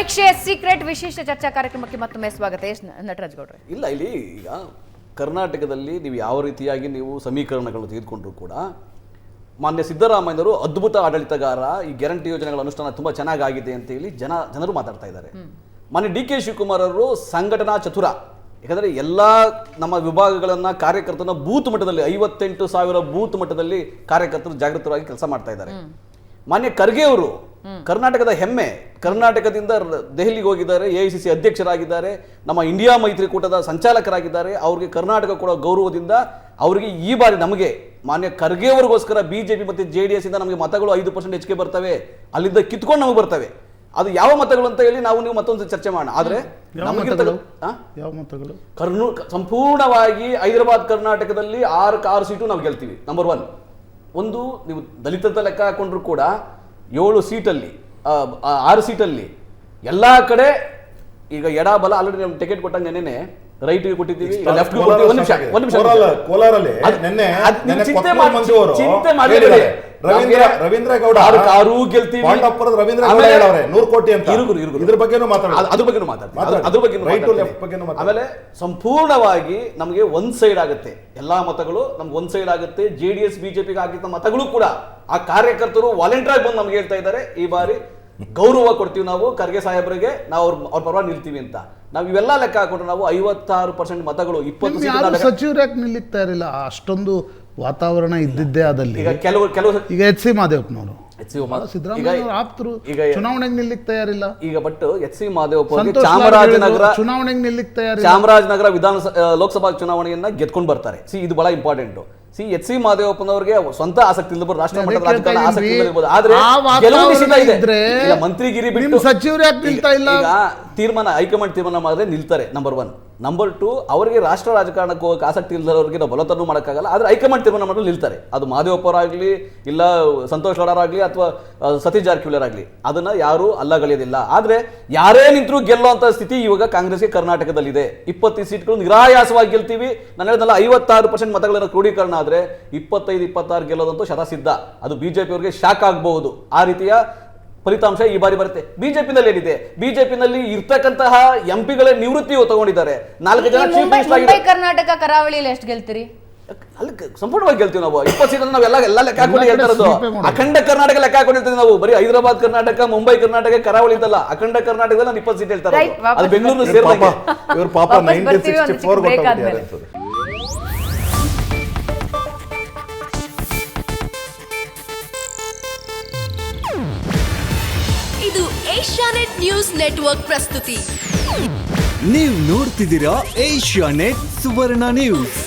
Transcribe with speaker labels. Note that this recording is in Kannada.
Speaker 1: ಸಮೀಕ್ಷೆ ಸೀಕ್ರೆಟ್ ವಿಶೇಷ ಚರ್ಚಾ ಕಾರ್ಯಕ್ರಮಕ್ಕೆ ಮತ್ತೊಮ್ಮೆ ಸ್ವಾಗತ. ನಟರಾಜ್ ಗೌಡ್ರೆ,
Speaker 2: ಇಲ್ಲ ಇಲ್ಲಿ ಈಗ ಕರ್ನಾಟಕದಲ್ಲಿ ನೀವು ಯಾವ ರೀತಿಯಾಗಿ ನೀವು ಸಮೀಕರಣಗಳನ್ನು ತೆಗೆದುಕೊಂಡ್ರು ಕೂಡ ಮಾನ್ಯ ಸಿದ್ದರಾಮಯ್ಯನವರು ಅದ್ಭುತ ಆಡಳಿತಗಾರ, ಈ ಗ್ಯಾರಂಟಿ ಯೋಜನೆಗಳ ಅನುಷ್ಠಾನ ತುಂಬಾ ಚೆನ್ನಾಗಿದೆ ಅಂತ ಹೇಳಿ ಜನರು ಮಾತಾಡ್ತಾ ಇದ್ದಾರೆ. ಮಾನ್ಯ ಡಿ ಕೆ ಶಿವಕುಮಾರ್ ಅವರು ಸಂಘಟನಾ ಚತುರ, ಯಾಕಂದ್ರೆ ಎಲ್ಲಾ ನಮ್ಮ ವಿಭಾಗಗಳನ್ನ ಕಾರ್ಯಕರ್ತನ ಬೂತ್ ಮಟ್ಟದಲ್ಲಿ 58,000 ಬೂತ್ ಮಟ್ಟದಲ್ಲಿ ಕಾರ್ಯಕರ್ತರು ಜಾಗೃತರಾಗಿ ಕೆಲಸ ಮಾಡ್ತಾ ಇದ್ದಾರೆ. ಮಾನ್ಯ ಖರ್ಗೆ ಅವರು ಕರ್ನಾಟಕದ ಹೆಮ್ಮೆ, ಕರ್ನಾಟಕದಿಂದ ದೆಹಲಿಗೆ ಹೋಗಿದ್ದಾರೆ, AICC ಅಧ್ಯಕ್ಷರಾಗಿದ್ದಾರೆ, ನಮ್ಮ ಇಂಡಿಯಾ ಮೈತ್ರಿಕೂಟದ ಸಂಚಾಲಕರಾಗಿದ್ದಾರೆ. ಅವ್ರಿಗೆ ಕರ್ನಾಟಕ ಕೂಡ ಗೌರವದಿಂದ ಅವರಿಗೆ ಈ ಬಾರಿ ನಮಗೆ ಮಾನ್ಯ ಖರ್ಗೆ ಅವರಿಗೋಸ್ಕರ ಬಿಜೆಪಿ ಮತ್ತೆ JDS ಇಂದ ನಮಗೆ ಮತಗಳು 5% ಹೆಚ್ಚಿಗೆ ಬರ್ತವೆ, ಅಲ್ಲಿಂದ ಕಿತ್ಕೊಂಡು ನಮಗೆ ಬರ್ತವೆ. ಅದು ಯಾವ ಮತಗಳು ಅಂತ ಹೇಳಿ ನೀವು ಮತ್ತೊಂದು ಚರ್ಚೆ ಮಾಡೋಣ. ಆದ್ರೆ ಸಂಪೂರ್ಣವಾಗಿ ಹೈದರಾಬಾದ್ ಕರ್ನಾಟಕದಲ್ಲಿ 6 ಸೀಟು ನಾವು ಗೆಲ್ತೀವಿ. ನಂಬರ್ 1. ಒಂದು ನೀವು ದಲಿತದ ಲೆಕ್ಕ ಹಾಕೊಂಡ್ರು ಕೂಡ 7 ಸೀಟಲ್ಲಿ 6 ಸೀಟಲ್ಲಿ ಎಲ್ಲಾ ಕಡೆ ಈಗ ಎಡ ಬಲ ಆಲ್ರೆಡಿ ನಮ್ಗೆ ಟಿಕೆಟ್ ಕೊಟ್ಟಾಗ ನೆನ್ನೆ ರೈಟ್ ಕೊಟ್ಟಿದ್ದೀವಿ, ಲೆಫ್ಟ್
Speaker 3: ರವೀಂದ್ರ ಗೌಡ ಗೆಲ್ತೀವಿ,
Speaker 2: ಆಮೇಲೆ ಸಂಪೂರ್ಣವಾಗಿ ನಮಗೆ ಒಂದ್ ಸೈಡ್ ಆಗುತ್ತೆ, ಎಲ್ಲಾ ಮತಗಳು ನಮ್ಗೆ ಒಂದ್ ಸೈಡ್ ಆಗುತ್ತೆ. JDS ಬಿಜೆಪಿಗೆ ಆಗಿದ್ದ ಮತಗಳು ಕೂಡ ಆ ಕಾರ್ಯಕರ್ತರು ವಾಲಂಟಿಯರ್ ಆಗಿ ಬಂದು ನಮ್ಗೆ ಹೇಳ್ತಾ ಇದ್ದಾರೆ, ಈ ಬಾರಿ ಗೌರವ ಕೊಡ್ತೀವಿ ನಾವು ಖರ್ಗೆ ಸಾಹೇಬರಿಗೆ, ನಾವು ಅವ್ರ ಪರವಾಗಿ ನಿಲ್ತೀವಿ ಅಂತ. ನಾವು ಇವೆಲ್ಲ ಲೆಕ್ಕ ಹಾಕೊಂಡ್ರೆ ನಾವು 56% ಮತಗಳು 20
Speaker 4: ಸಚಿವರಾಗಿ ನಿಲ್ಲಿಕ್ತಾ ಇರಲಿಲ್ಲ, ಅಷ್ಟೊಂದು ವಾತಾವರಣ ಇದ್ದಿದ್ದೇ ಅದಲ್ಲಿ.
Speaker 2: ಈಗ ಕೆಲವು
Speaker 4: ಈಗ HC ಮಾದೇವಪ್ಪನವರು ಸಿದ್ದರಾಮಯ್ಯ ಆಪ್ತರು ಚುನಾವಣೆಗೆ ನಿಲ್ಲಿಕ್ ತಯಾರಿಲ್ಲ.
Speaker 2: ಈಗ ಬಟ್ HC ಮಾದೇವಪ್ಪ ಚಾಮರಾಜನಗರ
Speaker 4: ಚುನಾವಣೆಗೆ ನಿಲ್ಲಿಕ್ ತಯಾರಿಲ್ಲ,
Speaker 2: ಚಾಮರಾಜನಗರ ಲೋಕಸಭಾ ಚುನಾವಣೆಯನ್ನ ಗೆದ್ಕೊಂಡು ಬರ್ತಾರೆ. ಇದು ಬಹಳ ಇಂಪಾರ್ಟೆಂಟ್. HC ಮಾದೇವಪ್ಪನವರಿಗೆ ಸ್ವಂತ ಆಸಕ್ತಿ ಇಲ್ಲಬಹುದು, ರಾಷ್ಟ್ರ ಮಟ್ಟದ ರಾಜಕಾರಣ ಆಸಕ್ತಿ ಇರಬಹುದು, ಆದ್ರೆ ಮಂತ್ರಿಗಿರಿ ಬಿಟ್ಟು
Speaker 4: ಸಚಿವರು ಯಾಕೆ ನಿಲ್ತಾ ಇಲ್ಲ?
Speaker 2: ಈಗ ಹೈಕಮಾಂಡ್ ತೀರ್ಮಾನ ಮಾಡಿದ್ರೆ ನಿಲ್ತಾರೆ, ನಂಬರ್ 1. ನಂಬರ್ 2, ಅವರಿಗೆ ರಾಷ್ಟ್ರ ರಾಜಕಾರಣಕ್ಕೆ ಹೋಗಕ್ಕೆ ಆಸಕ್ತಿ ಇಲ್ಲದವರಿಗೆ ನಾವು ಬಲತನೂ ಮಾಡೋಕ್ಕಾಗಲ್ಲ, ಆದ್ರೆ ಹೈಕಮಾಂಡ್ ತೀರ್ಮಾನ ಮಾಡಲು ನಿಲ್ತಾರೆ. ಅದು ಮಾದೇವಪ್ಪರಾಗ್ಲಿ, ಇಲ್ಲ ಸಂತೋಷ್ ಲಾಡರಾಗ್ಲಿ, ಅಥವಾ ಸತೀಶ್ ಜಾರಕಿಹೊಳಿ ಆಗಲಿ, ಅದನ್ನ ಯಾರು ಅಲ್ಲಗಳೆಯೋದಿಲ್ಲ. ಆದ್ರೆ ಯಾರೇ ನಿಂತರೂ ಗೆಲ್ಲುವಂತ ಸ್ಥಿತಿ ಇವಾಗ ಕಾಂಗ್ರೆಸ್ಗೆ ಕರ್ನಾಟಕದಲ್ಲಿದೆ. 20 ಸೀಟ್ಗಳು ನಿರಾಯಾಸವಾಗಿ ಗೆಲ್ತೀವಿ. ನಾನು ಹೇಳಿದ್ನಲ್ಲ, 56% ಮತಗಳ ಕ್ರೋಢೀಕರಣ ಆದ್ರೆ 25-26 ಗೆಲ್ಲೋದಂತೂ ಶತಸಿದ್ಧ. ಅದು ಬಿಜೆಪಿ ಅವರಿಗೆ ಶಾಕ್ ಆಗಬಹುದು. ಆ ರೀತಿಯ ಫಲಿತಾಂಶ ಈ ಬಾರಿ ಬರುತ್ತೆ. ಬಿಜೆಪಿನಲ್ಲಿ ಏನಿದೆ, ಬಿಜೆಪಿನಲ್ಲಿ ಇರ್ತಕ್ಕಂತಹ ಎಂಪಿಗಳೇ ನಿವೃತ್ತಿ ತಗೊಂಡಿದ್ದಾರೆ. 4 ಜನ ಚೀಫ್ ಮಿನಿಸ್ಟರ್ ಆಗಿದ್ದಾರೆ.
Speaker 1: ಕರ್ನಾಟಕ ಕರಾವಳಿಯಲ್ಲಿ ಎಷ್ಟು ಗೆಲ್ತೀರಿ?
Speaker 2: ಅಲ್ಲಿ ಸಂಪೂರ್ಣವಾಗಿ ಗೆಲ್ತೀವಿ ನಾವು. 20 ಸೀಟ್ ನಾವೆಲ್ಲ ಲೆಕ್ಕ ಹಾಕೊಂಡು ಹೇಳ್ತಾ ಇರೋದು. ಅಖಂಡ ಕರ್ನಾಟಕ ಲೆಕ್ಕ ಹಾಕೊಂಡಿರ್ತೀವಿ ನಾವು. ಬರೀ ಹೈದರಾಬಾದ್ ಕರ್ನಾಟಕ, ಮುಂಬೈ ಕರ್ನಾಟಕ, ಕರಾವಳಿ ಇದ್ದಲ್ಲ, ಅಖಂಡ ಕರ್ನಾಟಕದಲ್ಲಿ ನಾನು 20 ಸೀಟ್ ಹೇಳ್ತಾರೆ. ಅದು ಬೆಂಗಳೂರು ಸೇರಿದಂಗೆ.
Speaker 3: ಇವ್ರ ಪಾಪ 1964 ಗೊತ್ತಾಗ್ತಿದ್ದಾರೆ.
Speaker 5: ಇದು ಏಷ್ಯಾನೆಟ್ ನ್ಯೂಸ್ ನೆಟ್ವರ್ಕ್ ಪ್ರಸ್ತುತಿ.
Speaker 6: ನೀವು ನೋಡ್ತಿದ್ದೀರಾ ಏಷ್ಯಾನೆಟ್ ಸುವರ್ಣ ನ್ಯೂಸ್.